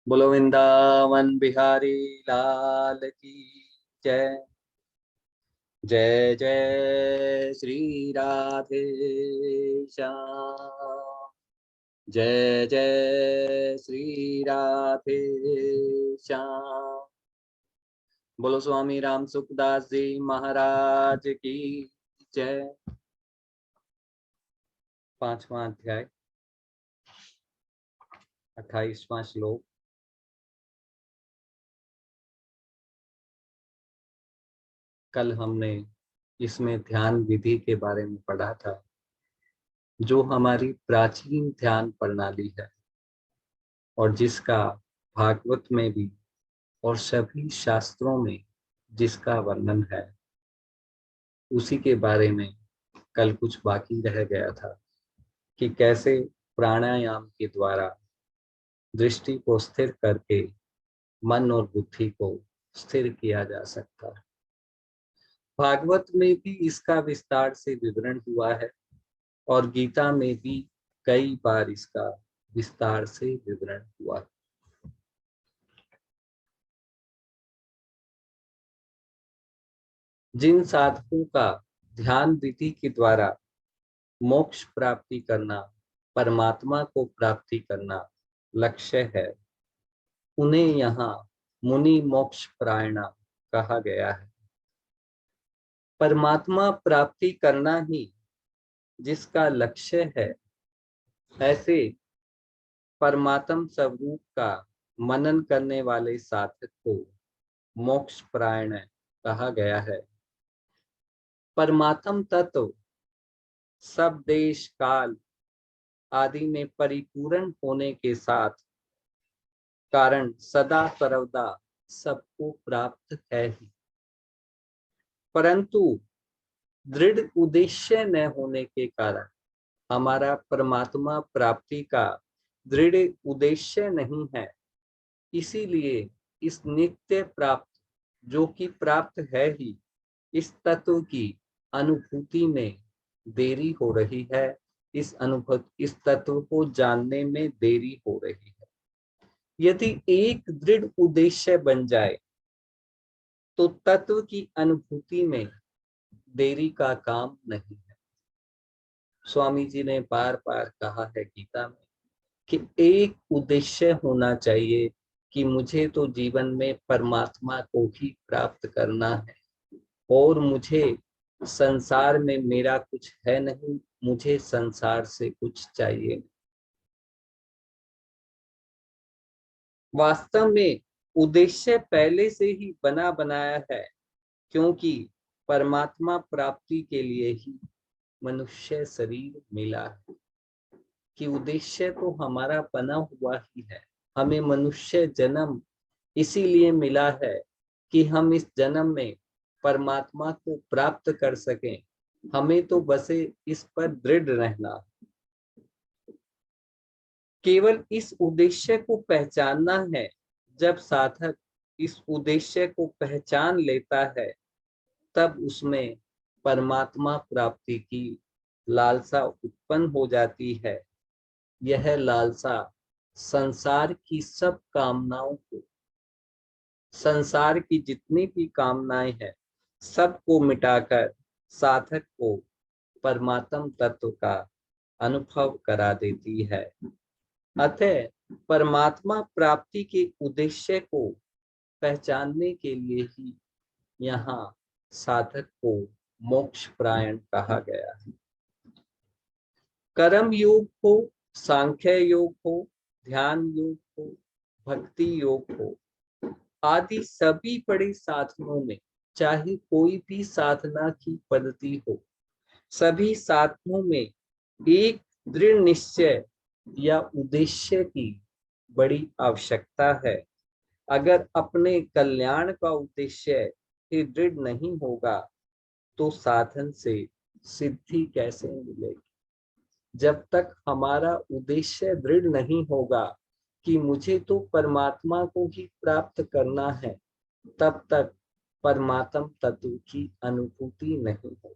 बोलो वृंदावन बिहारी लाल की जय। जय जय श्री राधे श्याम। जय जय श्री राधे श्याम। बोलो स्वामी राम सुखदास जी महाराज की जय। 5वां अध्याय 28वां श्लोक। कल हमने इसमें ध्यान विधि के बारे में पढ़ा था, जो हमारी प्राचीन ध्यान प्रणाली है और जिसका भागवत में भी और सभी शास्त्रों में जिसका वर्णन है, उसी के बारे में कल कुछ बाकी रह गया था कि कैसे प्राणायाम के द्वारा दृष्टि को स्थिर करके मन और बुद्धि को स्थिर किया जा सकता है। भागवत में भी इसका विस्तार से विवरण हुआ है और गीता में भी कई बार इसका विस्तार से विवरण हुआ है। जिन साधकों का ध्यान विधि के द्वारा मोक्ष प्राप्ति करना, परमात्मा को प्राप्ति करना लक्ष्य है, उन्हें यहाँ मुनि मोक्ष प्रायणा कहा गया है। परमात्मा प्राप्ति करना ही जिसका लक्ष्य है, ऐसे परमात्म स्वरूप का मनन करने वाले साधक को मोक्ष प्रायण कहा गया है। परमात्म तत्व सब देश काल आदि में परिपूर्ण होने के साथ कारण सदा सर्वदा सबको प्राप्त है ही, परंतु दृढ़ उद्देश्य न होने के कारण हमारा परमात्मा प्राप्ति का दृढ़ उद्देश्य नहीं है। इसीलिए इस नित्य प्राप्त, जो कि प्राप्त है ही, इस तत्व की अनुभूति में देरी हो रही है। इस तत्व को जानने में देरी हो रही है। यदि एक दृढ़ उद्देश्य बन जाए तो तत्व की अनुभूति में देरी का काम नहीं है। स्वामी जी ने बार बार कहा है गीता में कि एक उद्देश्य होना चाहिए कि मुझे तो जीवन में परमात्मा को ही प्राप्त करना है और मुझे संसार में मेरा कुछ है नहीं, मुझे संसार से कुछ चाहिए। वास्तव में उद्देश्य पहले से ही बना बनाया है, क्योंकि परमात्मा प्राप्ति के लिए ही मनुष्य शरीर मिला है। कि उद्देश्य तो हमारा बना हुआ ही है। हमें मनुष्य जन्म इसीलिए मिला है कि हम इस जन्म में परमात्मा को प्राप्त कर सकें। हमें तो बस इस पर दृढ़ रहना, केवल इस उद्देश्य को पहचानना है। जब साधक इस उद्देश्य को पहचान लेता है, तब उसमें परमात्मा प्राप्ति की लालसा उत्पन्न हो जाती है। यह लालसा संसार की सब कामनाओं को, संसार की जितनी भी कामनाएं हैं, सबको मिटाकर साधक को परमात्म तत्व का अनुभव करा देती है। अतः परमात्मा प्राप्ति के उद्देश्य को पहचानने के लिए ही यहाँ साधक को मोक्ष प्रायण कहा गया है। कर्म योग हो, सांख्य योग हो, ध्यान योग हो, भक्ति योग हो, आदि सभी बड़े साधनों में, चाहे कोई भी साधना की पद्धति हो, सभी साधनों में एक दृढ़ निश्चय या उद्देश्य की बड़ी आवश्यकता है। अगर अपने कल्याण का उद्देश्य ही दृढ़ नहीं होगा तो साधन से सिद्धि कैसे मिलेगी। जब तक हमारा उद्देश्य दृढ़ नहीं होगा कि मुझे तो परमात्मा को ही प्राप्त करना है, तब तक परमात्म तत्व की अनुभूति नहीं होगी।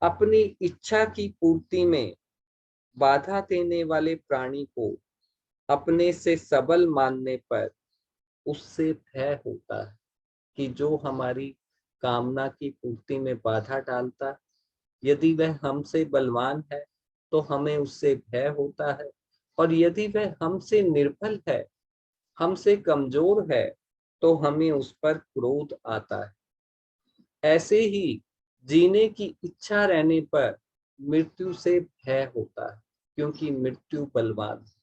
अपनी इच्छा की पूर्ति में बाधा देने वाले प्राणी को अपने से सबल मानने पर उससे भय होता है कि जो हमारी कामना की पूर्ति में बाधा डालता है, यदि वह हमसे बलवान है तो हमें उससे भय होता है, और यदि वह हमसे निर्बल है, हमसे कमजोर है, तो हमें उस पर क्रोध आता है। ऐसे ही जीने की इच्छा रहने पर मृत्यु से भय होता है, क्योंकि मृत्यु बलवान है।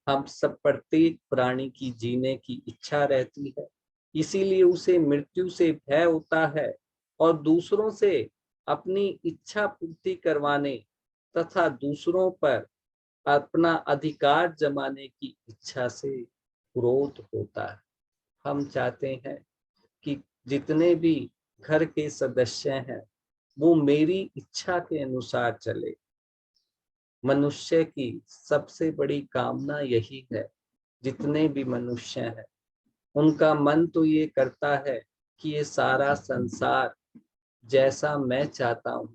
हम सब प्रत्येक प्राणी की जीने की इच्छा रहती है, इसीलिए उसे मृत्यु से भय होता है, और दूसरों से अपनी इच्छा पूर्ति करवाने तथा दूसरों पर अपना अधिकार जमाने की इच्छा से क्रोध होता है। हम चाहते हैं कि जितने भी घर के सदस्य हैं वो मेरी इच्छा के अनुसार चले। मनुष्य की सबसे बड़ी कामना यही है। जितने भी मनुष्य हैं उनका मन तो ये करता है कि ये सारा संसार जैसा मैं चाहता हूं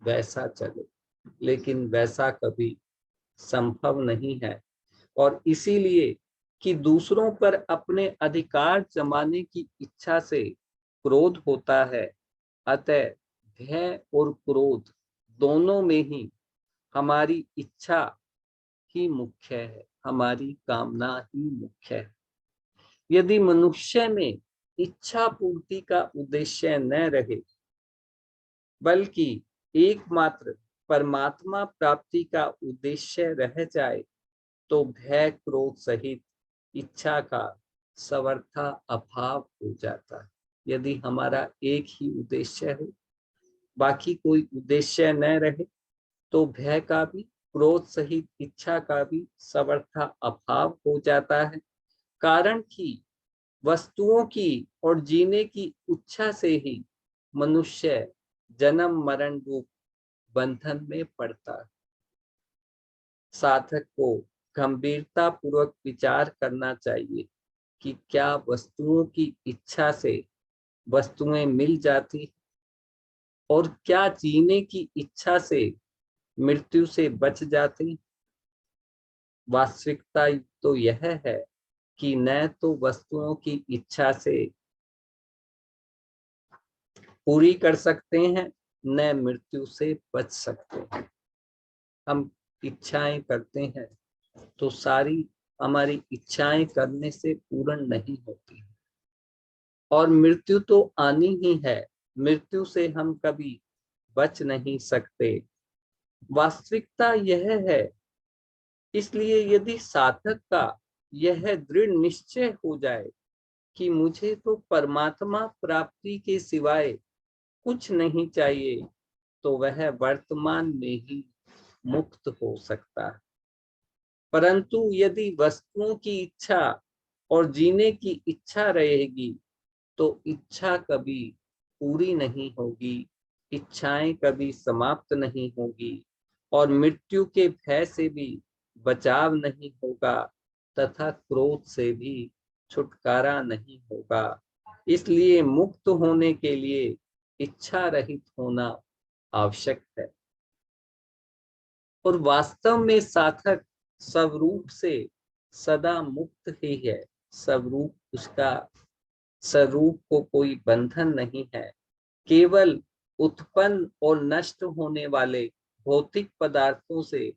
वैसा चले, लेकिन वैसा कभी संभव नहीं है। और इसीलिए कि दूसरों पर अपने अधिकार जमाने की इच्छा से क्रोध होता है, अतः भय और क्रोध दोनों में ही हमारी इच्छा ही मुख्य है, हमारी कामना ही मुख्य है। यदि मनुष्य में इच्छा पूर्ति का उद्देश्य न रहे, बल्कि एकमात्र परमात्मा प्राप्ति का उद्देश्य रह जाए, तो भय क्रोध सहित इच्छा का सर्वथा अभाव हो जाता है। यदि हमारा एक ही उद्देश्य हो, बाकी कोई उद्देश्य न रहे, तो भय का भी क्रोध सहित इच्छा का भी सर्वथा अभाव हो जाता है। कारण कि वस्तुओं की और जीने की इच्छा से ही मनुष्य जन्म मरण रूप बंधन में पड़ता है। साधक को गंभीरता पूर्वक विचार करना चाहिए कि क्या वस्तुओं की इच्छा से वस्तुएं मिल जाती, और क्या जीने की इच्छा से मृत्यु से बच जाती। वास्तविकता तो यह है कि न तो वस्तुओं की इच्छा से पूरी कर सकते हैं, न मृत्यु से बच सकते हैं। हम इच्छाएं करते हैं तो सारी हमारी इच्छाएं करने से पूर्ण नहीं होती, और मृत्यु तो आनी ही है। मृत्यु से हम कभी बच नहीं सकते। वास्तविकता यह है। इसलिए यदि साधक का यह दृढ़ निश्चय हो जाए कि मुझे तो परमात्मा प्राप्ति के सिवाय कुछ नहीं चाहिए, तो वह वर्तमान में ही मुक्त हो सकता है। परंतु यदि वस्तुओं की इच्छा और जीने की इच्छा रहेगी, तो इच्छा कभी पूरी नहीं होगी, इच्छाएं कभी समाप्त नहीं होगी, और मृत्यु के भय से भी बचाव नहीं होगा, तथा क्रोध से भी छुटकारा नहीं होगा। इसलिए मुक्त होने के लिए इच्छा रहित होना आवश्यक है। और वास्तव में साधक स्वरूप से सदा मुक्त ही है। स्वरूप उसका स्वरूप को कोई बंधन नहीं है। केवल उत्पन्न और नष्ट होने वाले भौतिक पदार्थों से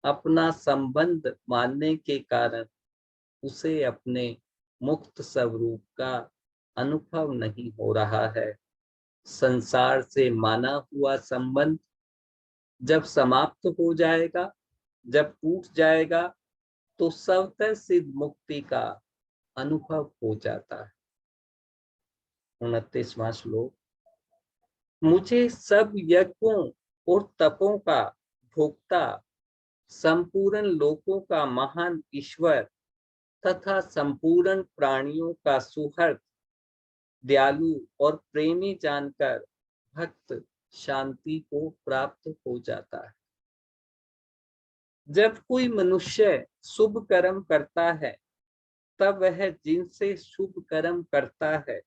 अपना संबंध मानने के कारण उसे अपने मुक्त स्वरूप का अनुभव नहीं हो रहा है। संसार से माना हुआ संबंध जब समाप्त हो जाएगा, जब टूट जाएगा, तो स्वतः सिद्ध मुक्ति का अनुभव हो जाता है। 29वां श्लोक। मुझे सब यज्ञों और तपों का भोक्ता, संपूर्ण लोकों का महान ईश्वर तथा संपूर्ण प्राणियों का सुहृद, दयालु और प्रेमी जानकर भक्त शांति को प्राप्त हो जाता है। जब कोई मनुष्य शुभ कर्म करता है, तब वह जिनसे शुभ कर्म करता है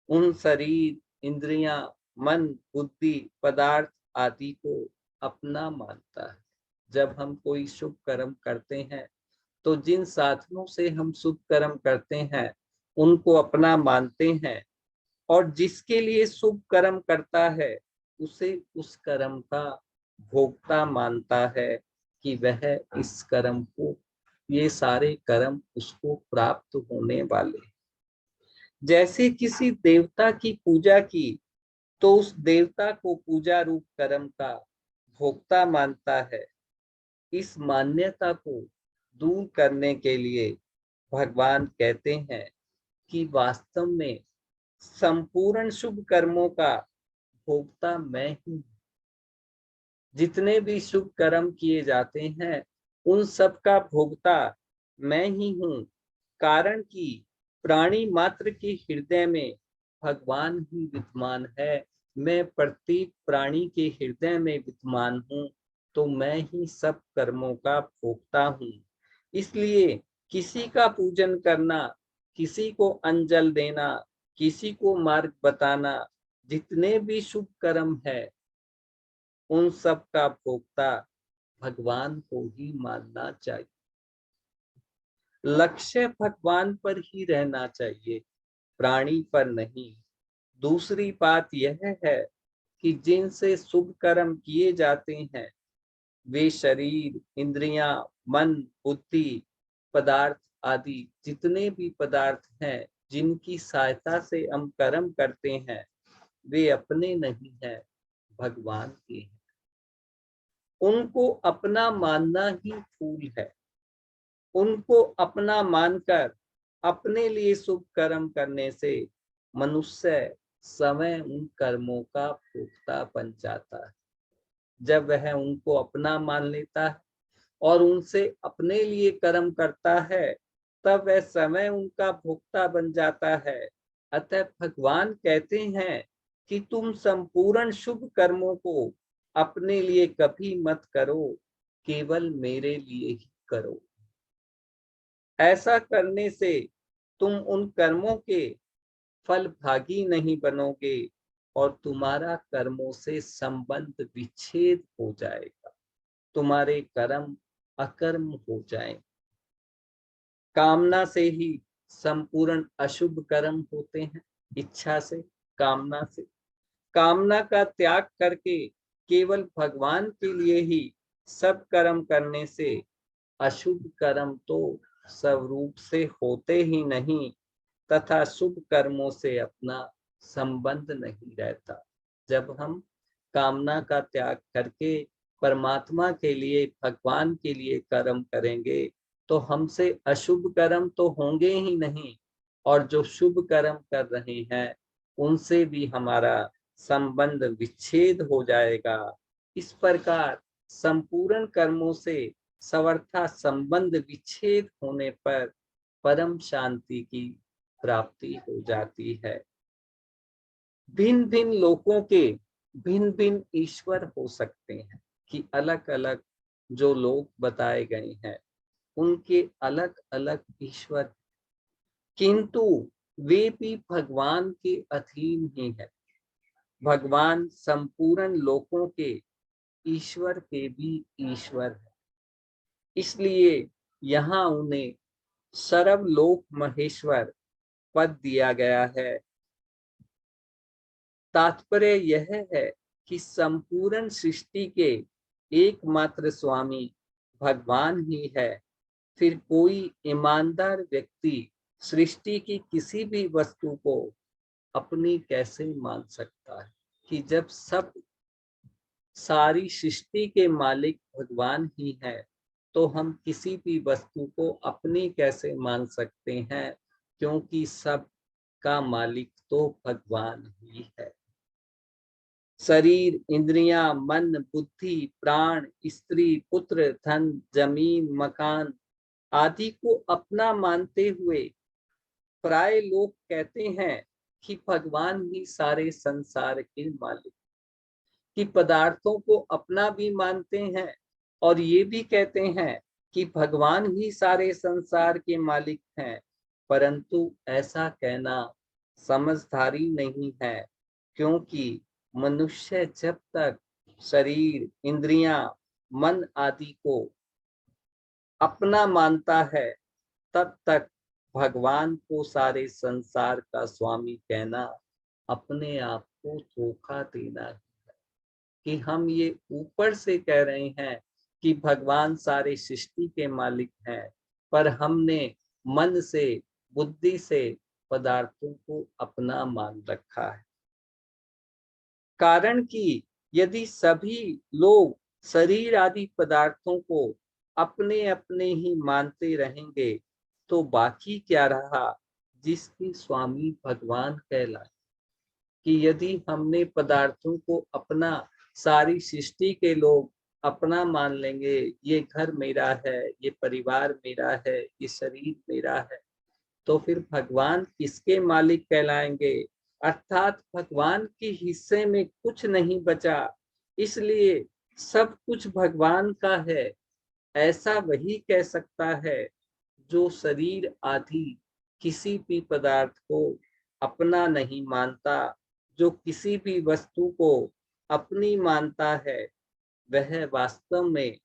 उन शरीर, इंद्रियां, मन, बुद्धि, पदार्थ आदि को अपना मानता है। जब हम कोई शुभ कर्म करते हैं तो जिन साधनों से हम शुभ कर्म करते हैं उनको अपना मानते हैं, और जिसके लिए शुभ कर्म करता है उसे उस कर्म का भोक्ता मानता है कि वह इस कर्म को, ये सारे कर्म उसको प्राप्त होने वाले। जैसे किसी देवता की पूजा की तो उस देवता को पूजा रूप कर्म का भोक्ता मानता है। इस मान्यता को दूर करने के लिए भगवान कहते हैं कि वास्तव में संपूर्ण शुभ कर्मों का भोक्ता मैं ही हूं। जितने भी शुभ कर्म किए जाते हैं उन सब का भोक्ता मैं ही हूं, कारण कि प्राणी मात्र के हृदय में भगवान ही विद्यमान है। मैं प्रत्येक प्राणी के हृदय में विद्यमान हूं, तो मैं ही सब कर्मों का भोक्ता हूं। इसलिए किसी का पूजन करना, किसी को अंजल देना, किसी को मार्ग बताना, जितने भी शुभ कर्म है उन सब का भोक्ता भगवान को ही मानना चाहिए। लक्ष्य भगवान पर ही रहना चाहिए, प्राणी पर नहीं। दूसरी बात यह है कि जिनसे शुभ कर्म किए जाते हैं वे शरीर, इंद्रियां, मन, बुद्धि, पदार्थ आदि जितने भी पदार्थ हैं जिनकी सहायता से हम कर्म करते हैं वे अपने नहीं हैं, भगवान के हैं। उनको अपना मानना ही फूल है। उनको अपना मानकर अपने लिए शुभ कर्म करने से मनुष्य समय उन कर्मों का भोक्ता बन जाता है। जब वह उनको अपना मान लेता है और उनसे अपने लिए कर्म करता है तब वह समय उनका भोक्ता बन जाता है। अतः भगवान कहते हैं कि तुम संपूर्ण शुभ कर्मों को अपने लिए कभी मत करो, केवल मेरे लिए ही करो। ऐसा करने से तुम उन कर्मों के फल भागी नहीं बनोगे और तुम्हारा कर्मों से संबंध विच्छेद हो जाएगा, तुम्हारे कर्म अकर्म हो जाएंगे। कामना से ही संपूर्ण अशुभ कर्म होते हैं। इच्छा से, कामना से, कामना का त्याग करके केवल भगवान के लिए ही सब कर्म करने से अशुभ कर्म तो स्वरूप से होते ही नहीं तथा शुभ कर्मों से अपना संबंध नहीं रहता। जब हम कामना का त्याग करके परमात्मा के लिए, भगवान के लिए कर्म करेंगे तो हमसे अशुभ कर्म तो होंगे ही नहीं, और जो शुभ कर्म कर रहे हैं उनसे भी हमारा संबंध विच्छेद हो जाएगा। इस प्रकार संपूर्ण कर्मों से सर्वथा संबंध विच्छेद होने पर परम शांति की प्राप्ति हो जाती है। भिन्न भिन्न लोगों के भिन्न भिन्न ईश्वर हो सकते हैं कि अलग अलग जो लोग बताए गए हैं उनके अलग अलग ईश्वर, किंतु वे भी भगवान के अधीन ही है। भगवान संपूर्ण लोगों के ईश्वर के भी ईश्वर है, इसलिए यहाँ उन्हें सर्वलोक महेश्वर पद दिया गया है। तात्पर्य यह है कि संपूर्ण सृष्टि के एकमात्र स्वामी भगवान ही है। फिर कोई ईमानदार व्यक्ति सृष्टि की किसी भी वस्तु को अपनी कैसे मान सकता है कि जब सब सारी सृष्टि के मालिक भगवान ही है, तो हम किसी भी वस्तु को अपनी कैसे मान सकते हैं, क्योंकि सब का मालिक तो भगवान ही है। शरीर, इंद्रियां, मन, बुद्धि, प्राण, स्त्री, पुत्र, धन, जमीन, मकान आदि को अपना मानते हुए प्राय लोग कहते हैं कि भगवान ही सारे संसार के मालिक, कि पदार्थों को अपना भी मानते हैं और ये भी कहते हैं कि भगवान ही सारे संसार के मालिक हैं। परंतु ऐसा कहना समझदारी नहीं है, क्योंकि मनुष्य जब तक शरीर, इंद्रियां, मन आदि को अपना मानता है, तब तक भगवान को सारे संसार का स्वामी कहना अपने आप को धोखा देना है। कि हम ये ऊपर से कह रहे हैं कि भगवान सारे सृष्टि के मालिक हैं, पर हमने मन से, बुद्धि से पदार्थों को अपना मान रखा है। कारण कि यदि सभी लोग शरीर आदि पदार्थों को अपने अपने ही मानते रहेंगे, तो बाकी क्या रहा जिसके स्वामी भगवान कहलाए। कि यदि हमने पदार्थों को अपना, सारी सृष्टि के लोग अपना मान लेंगे, ये घर मेरा है, ये परिवार मेरा है, ये शरीर मेरा है, तो फिर भगवान किसके मालिक कहलाएंगे। अर्थात भगवान के हिस्से में कुछ नहीं बचा, इसलिए सब कुछ भगवान का है। ऐसा वही कह सकता है जो शरीर आदि किसी भी पदार्थ को अपना नहीं मानता, जो किसी भी वस्तु को अपनी मानता है, वह वास्तव में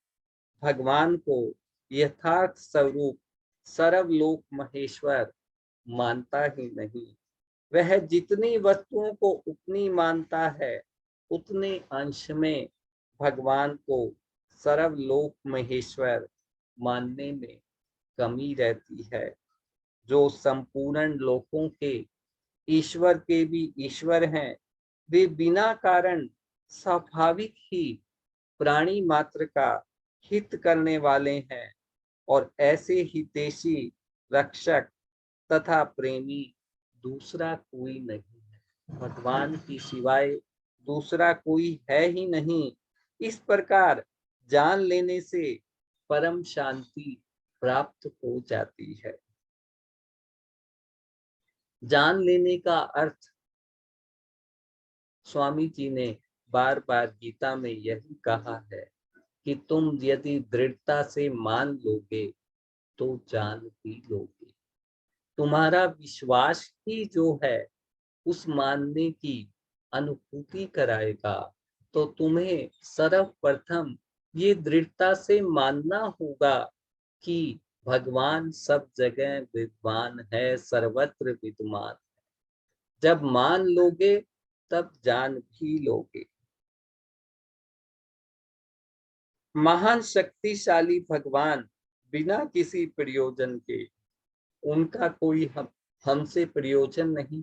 भगवान को यथार्थ स्वरूप सर्वलोक महेश्वर मानता ही नहीं। वह जितनी वस्तुओं को अपनी मानता है, उतने अंश में भगवान को सर्वलोक महेश्वर मानने में कमी रहती है। जो संपूर्ण लोकों के ईश्वर के भी ईश्वर हैं, वे बिना कारण स्वाभाविक ही प्राणी मात्र का हित करने वाले हैं, और ऐसे हितैषी रक्षक तथा प्रेमी दूसरा कोई नहीं है। भगवान की सिवाय दूसरा कोई है ही नहीं। इस प्रकार जान लेने से परम शांति प्राप्त हो जाती है। जान लेने का अर्थ स्वामी जी ने बार बार गीता में यही कहा है कि तुम यदि दृढ़ता से मान लोगे तो जान भी लोगे। तुम्हारा विश्वास ही जो है उस मानने की अनुभूति कराएगा। तो तुम्हें सर्वप्रथम ये दृढ़ता से मानना होगा कि भगवान सब जगह विद्वान है, सर्वत्र विद्यमान। जब मान लोगे तब जान भी लोगे। महान शक्तिशाली भगवान बिना किसी प्रयोजन के, उनका कोई हमसे प्रयोजन नहीं,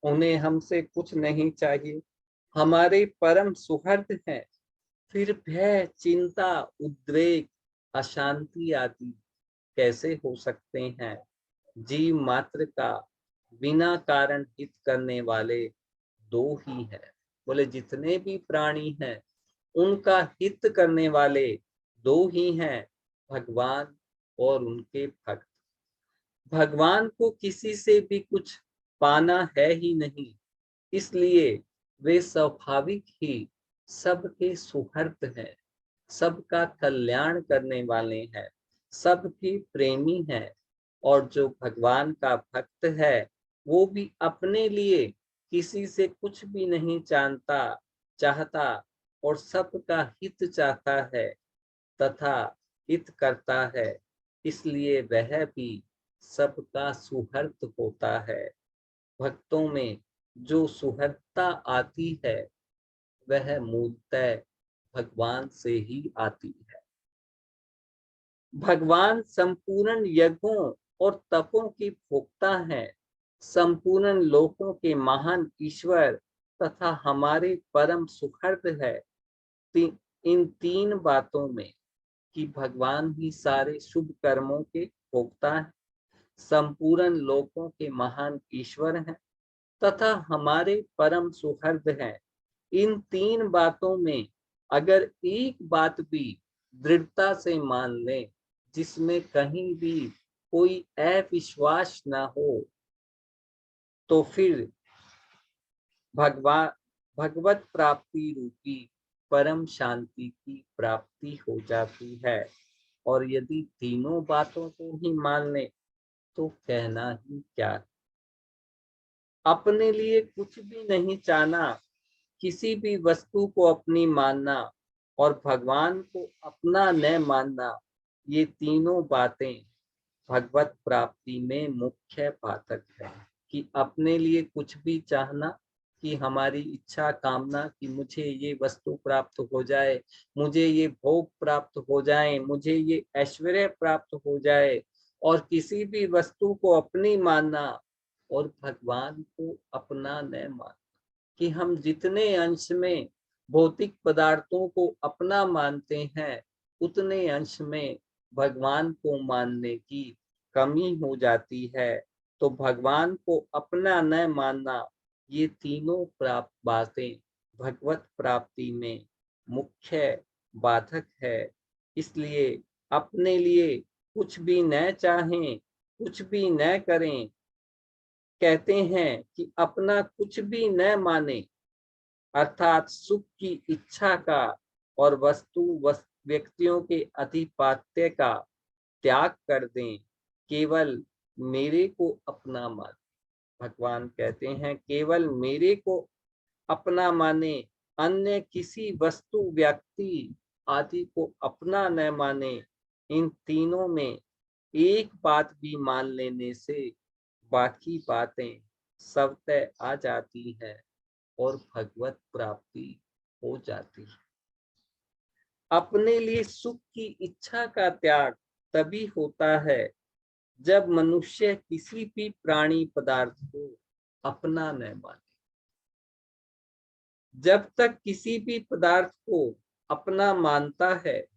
उन्हें हमसे कुछ नहीं चाहिए, हमारे परम सुहृद हैं। फिर भय, चिंता, उद्वेग, अशांति आदि कैसे हो सकते हैं। जीव मात्र का बिना कारण हित करने वाले दो ही है। बोले जितने भी प्राणी हैं उनका हित करने वाले दो ही हैं, भगवान और उनके भक्त। भगवान को किसी से भी कुछ पाना है ही नहीं, इसलिए वे स्वाभाविक ही सबके सुहृद हैं, सबका कल्याण करने वाले हैं, सबके प्रेमी हैं। और जो भगवान का भक्त है वो भी अपने लिए किसी से कुछ भी नहीं चाहता और सबका हित चाहता है तथा हित करता है, इसलिए वह भी सबका सुहृद होता है। भक्तों में जो सुहृदता आती है वह मूलतः भगवान से ही आती है। भगवान संपूर्ण यज्ञों और तपों की भोक्ता है, संपूर्ण लोकों के महान ईश्वर तथा हमारे परम सुहृद है। इन तीन बातों में कि भगवान ही सारे शुभ कर्मों के भोक्ता है, संपूर्ण लोकों के महान ईश्वर हैं तथा हमारे परम सुहृद हैं। इन तीन बातों में अगर एक बात भी दृढ़ता से मान लें, जिसमें कहीं भी कोई अविश्वास ना हो, तो फिर भगवान भगवत प्राप्ति रूपी परम शांति की प्राप्ति हो जाती है। और यदि तीनों बातों को ही मान ले तो कहना ही क्या। अपने लिए कुछ भी नहीं चाहना, किसी भी वस्तु को अपनी मानना और भगवान को अपना न मानना, ये तीनों बातें भगवत प्राप्ति में मुख्य बाधक है। कि अपने लिए कुछ भी चाहना, कि हमारी इच्छा कामना कि मुझे ये वस्तु प्राप्त हो जाए, मुझे ये भोग प्राप्त हो जाए, मुझे ये ऐश्वर्य प्राप्त हो जाए, और किसी भी वस्तु को अपनी मानना और भगवान को अपना न मानना। कि हम जितने अंश में भौतिक पदार्थों को अपना मानते हैं, उतने अंश में भगवान को मानने की कमी हो जाती है। तो भगवान को अपना न मानना, ये तीनों प्राप्त बातें भगवत प्राप्ति में मुख्य बाधक है। इसलिए अपने लिए कुछ भी न चाहें, कुछ भी न करें, कहते हैं कि अपना कुछ भी न माने, अर्थात सुख की इच्छा का और व्यक्तियों के अधिपात्य का त्याग कर दें, केवल मेरे को अपना मान। भगवान कहते हैं केवल मेरे को अपना माने, अन्य किसी वस्तु व्यक्ति आदि को अपना न माने। इन तीनों में एक बात भी मान लेने से बाकी बातें स्वतः आ जाती है और भगवत प्राप्ति हो जाती है। अपने लिए सुख की इच्छा का त्याग तभी होता है जब मनुष्य किसी भी प्राणी पदार्थ को अपना न माने। जब तक किसी भी पदार्थ को अपना मानता है,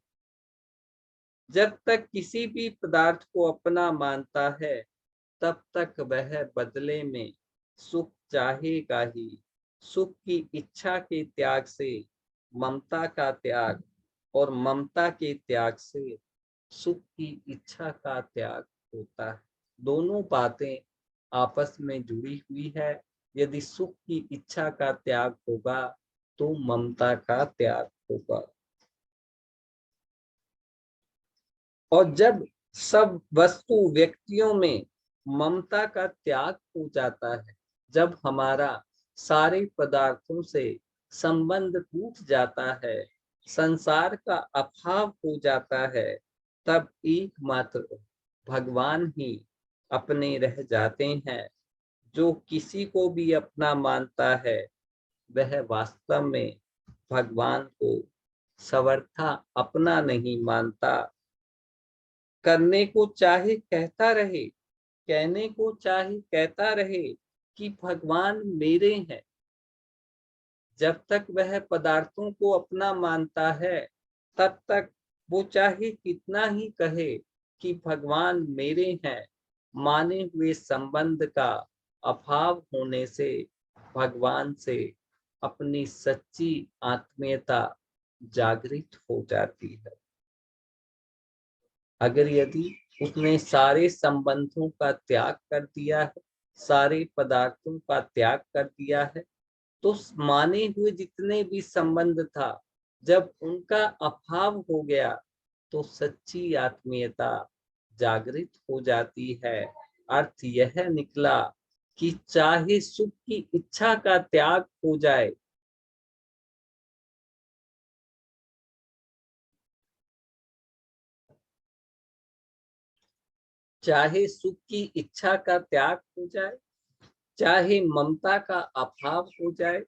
जब तक किसी भी पदार्थ को अपना मानता है, तब तक वह बदले में सुख चाहेगा ही। सुख की इच्छा के त्याग से ममता का त्याग, और ममता के त्याग से सुख की इच्छा का त्याग होता है। दोनों बातें आपस में जुड़ी हुई है। यदि सुख की इच्छा का त्याग होगा तो ममता का त्याग होगा। और जब सब वस्तु व्यक्तियों में ममता का त्याग हो जाता है, जब हमारा सारे पदार्थों से संबंध टूट जाता है, संसार का अभाव हो जाता है, तब एकमात्र भगवान ही अपने रह जाते हैं। जो किसी को भी अपना मानता है, वह वास्तव में भगवान को सर्वथा अपना नहीं मानता। करने को चाहे कहता रहे, कहने को चाहे कहता रहे कि भगवान मेरे हैं, जब तक वह पदार्थों को अपना मानता है, तब तक वो चाहे कितना ही कहे कि भगवान मेरे हैं, माने हुए संबंध का अभाव होने से भगवान से अपनी सच्ची आत्मीयता जागृत हो जाती है। अगर यदि उसने सारे संबंधों का त्याग कर दिया है, सारे पदार्थों का त्याग कर दिया है, तो माने हुए जितने भी संबंध था, जब उनका अभाव हो गया तो सच्ची आत्मीयता जागृत हो जाती है। अर्थ यह निकला कि चाहे सुख की इच्छा का त्याग हो जाए, चाहे सुख की इच्छा का त्याग हो जाए, चाहे ममता का अभाव हो जाए,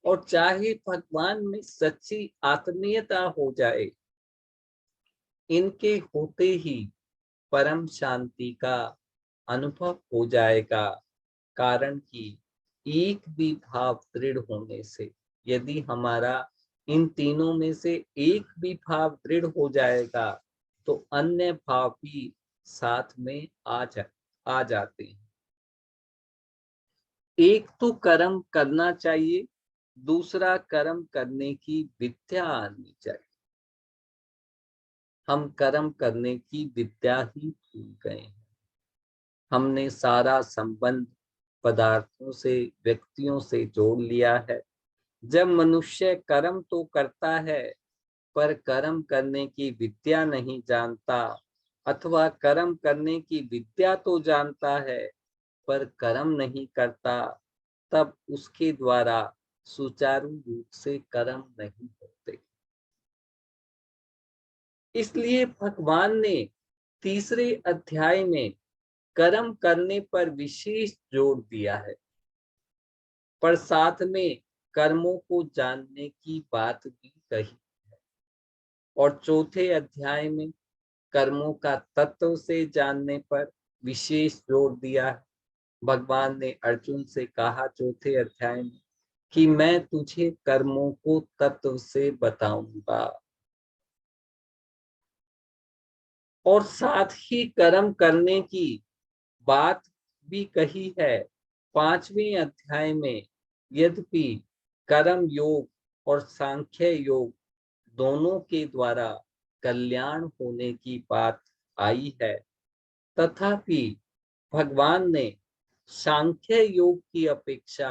और चाहे भगवान में सच्ची आत्मीयता हो जाए, इनके होते ही परम शांति का अनुभव हो जाएगा। कारण कि एक भी भाव दृढ़ होने से, यदि हमारा इन तीनों में से एक भी भाव दृढ़ हो जाएगा, तो अन्य भाव भी साथ में आ जाते हैं। एक तो कर्म करना चाहिए, दूसरा कर्म करने की विद्या आनी चाहिए। हम कर्म करने की विद्या ही भूल गए हैं। हमने सारा संबंध पदार्थों से, व्यक्तियों से जोड़ लिया है। जब मनुष्य कर्म तो करता है, पर कर्म करने की विद्या नहीं जानता, अथवा कर्म करने की विद्या तो जानता है पर कर्म नहीं करता, तब उसके द्वारा सुचारू रूप से कर्म नहीं होते। इसलिए भगवान ने तीसरे अध्याय में कर्म करने पर विशेष जोर दिया है, पर साथ में कर्मों को जानने की बात भी कही। और चौथे अध्याय में कर्मों का तत्व से जानने पर विशेष जोर दिया है। भगवान ने अर्जुन से कहा चौथे अध्याय में कि मैं तुझे कर्मों को तत्व से बताऊंगा, और साथ ही कर्म करने की बात भी कही है 5वें अध्याय में। यद्यपि कर्म योग और सांख्य योग दोनों के द्वारा कल्याण होने की बात आई है, तथापि भगवान ने सांख्य योग की अपेक्षा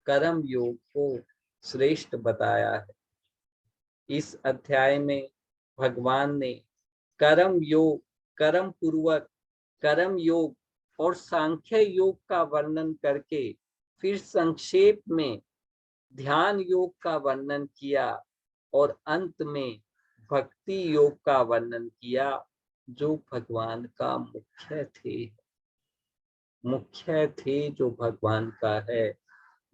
कर्म योग को श्रेष्ठ बताया है। इस अध्याय में भगवान ने कर्म योग, कर्म पूर्वक कर्म योग और सांख्य योग का वर्णन करके फिर संक्षेप में ध्यान योग का वर्णन किया और अंत में भक्ति योग का वर्णन किया, जो भगवान का मुख्य थे जो भगवान का है,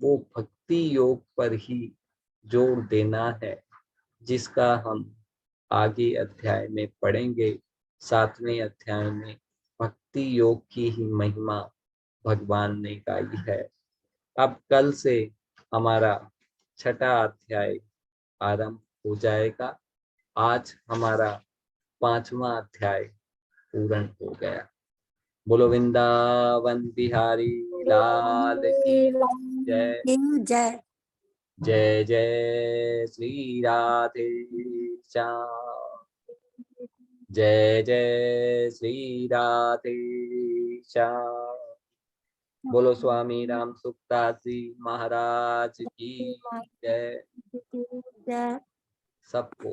वो भक्ति योग पर ही जोर देना है, जिसका हम आगे अध्याय में पढ़ेंगे। 7वें अध्याय में भक्ति योग की ही महिमा भगवान ने गाई है। अब कल से हमारा 6ठा अध्याय आरंभ हो जाएगा। आज हमारा 5वां अध्याय पूर्ण हो गया। बोलो वृंदावन बिहारी लाल की जय। जय। जय जय श्री राधे श्याम। जय जय श्री राधे श्याम। बोलो स्वामी राम सुखदास जी महाराज की जय। जय। सबको